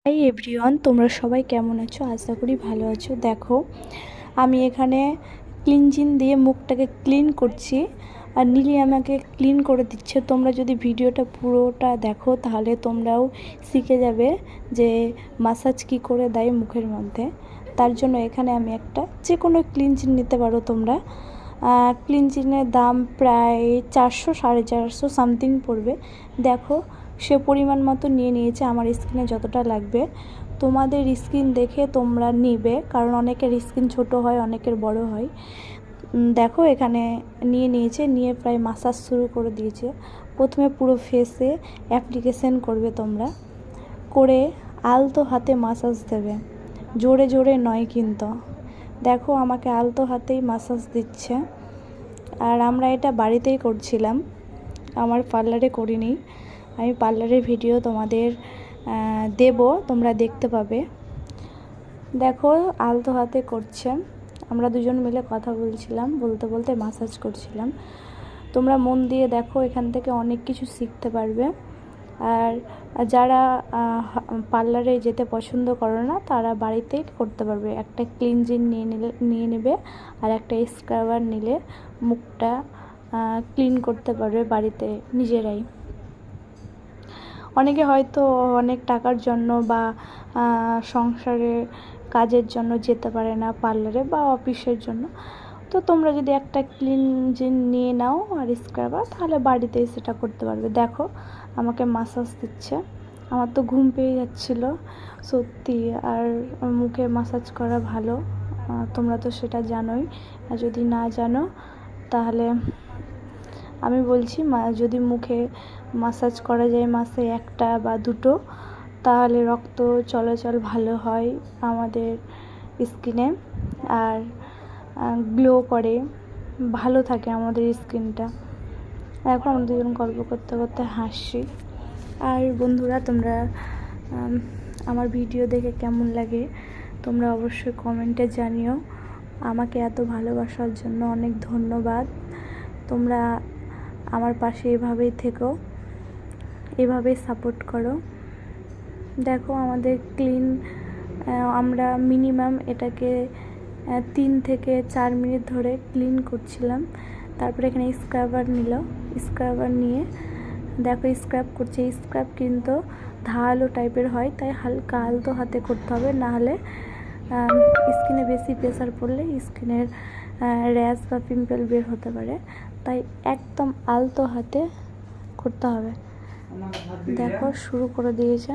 Hi everyone, তোমরা সবাই কেমন আছো? আশা করি ভালো আছো। দেখো, আমি এখানে ক্লিনজিং দিয়ে মুখটাকে ক্লিন করছি আর নীলি আমাকে ক্লিন করে দিচ্ছে। তোমরা যদি ভিডিওটা পুরোটা দেখো তাহলে তোমরাও শিখে যাবে যে মাসাজ কী করে দেয় মুখের মধ্যে। তার জন্য এখানে আমি একটা যে কোনো ক্লিনজিং নিতে পারো তোমরা। ক্লিনজিংয়ের দাম প্রায় 400-450 সামথিং পড়বে। দেখো, সে পরিমাণ মতো নিয়ে নিয়েছে আমার স্কিনে যতটা লাগবে। তোমাদের স্কিন দেখে তোমরা নিবে, কারণ অনেকের স্কিন ছোট হয়, অনেকের বড় হয়। দেখো, এখানে নিয়ে নিয়েছে, নিয়ে প্রায় মাসাজ শুরু করে দিয়েছে। প্রথমে পুরো ফেসে অ্যাপ্লিকেশন করবে তোমরা, করে আলতো হাতে মাসাজ দেবে, জোরে জোরে নয় কিন্তু। দেখো, আমাকে আলতো হাতেই মাসাজ দিচ্ছে। আর আমরা এটা বাড়িতেই করছিলাম, আমার পার্লারে করিনি। আমি পার্লারের ভিডিও তোমাদের দেব, তোমরা দেখতে পাবে। দেখো, আলতো হাতে করছে, আমরা দুজন মিলে কথা বলছিলাম, বলতে বলতে মাসাজ করছিলাম। তোমরা মন দিয়ে দেখো, এখান থেকে অনেক কিছু শিখতে পারবে। আর যারা পার্লারে যেতে পছন্দ করো না, তারা বাড়িতেই করতে পারবে। একটা ক্লিনজিং নিয়ে নেবে আর একটা স্ক্রাবার নিলে মুখটা ক্লিন করতে পারবে বাড়িতে নিজেরাই। অনেকে হয়তো অনেক টাকার জন্য বা সংসারের কাজের জন্য যেতে পারে না পার্লারে বা অফিসের জন্য। তো তোমরা যদি একটা ক্লিনজিং নিয়ে নাও আর স্ক্রাবার, তাহলে বাড়িতেই সেটা করতে পারবে। দেখো, আমাকে মাসাজ দিচ্ছে, আমার তো ঘুম পেয়ে যাচ্ছিলো সত্যি। আর মুখে মাসাজ করা ভালো, তোমরা তো সেটা জানোই। আর যদি না জানো তাহলে আমি বলছি, যদি মুখে মাসাজ করা যায় মাসে একটা বা দুটো, তাহলে রক্ত চলাচল ভালো হয় আমাদের স্কিনে, আর গ্লো করে, ভালো থাকে আমাদের স্কিনটা। এখন আমরা দুজন গল্প করতে করতে হাসছি। আর বন্ধুরা, তোমরা আমার ভিডিও দেখে কেমন লাগে তোমরা অবশ্যই কমেন্টে জানিও। আমাকে এত ভালোবাসার জন্য অনেক ধন্যবাদ। তোমরা আমার পাশে এভাবেই থেকো, এভাবেই সাপোর্ট করো। দেখো, আমাদের আমরা মিনিমাম এটাকে 3 থেকে 4 মিনিট ধরে ক্লিন করছিলাম। তারপরে এখানে স্ক্রাবার নিয়ে দেখো স্ক্রাব করছে। স্ক্রাব কিন্তু ধারালো টাইপের হয়, তাই হালকা আলতো হাতে করতে হবে, নাহলে স্কিনে বেশি প্রেসার পড়লে স্কিনের র্যাশ বা পিম্পল বের হতে পারে। তাই একদম আলতো হাতে করতে হবে। দেখো, শুরু করে দিয়েছে।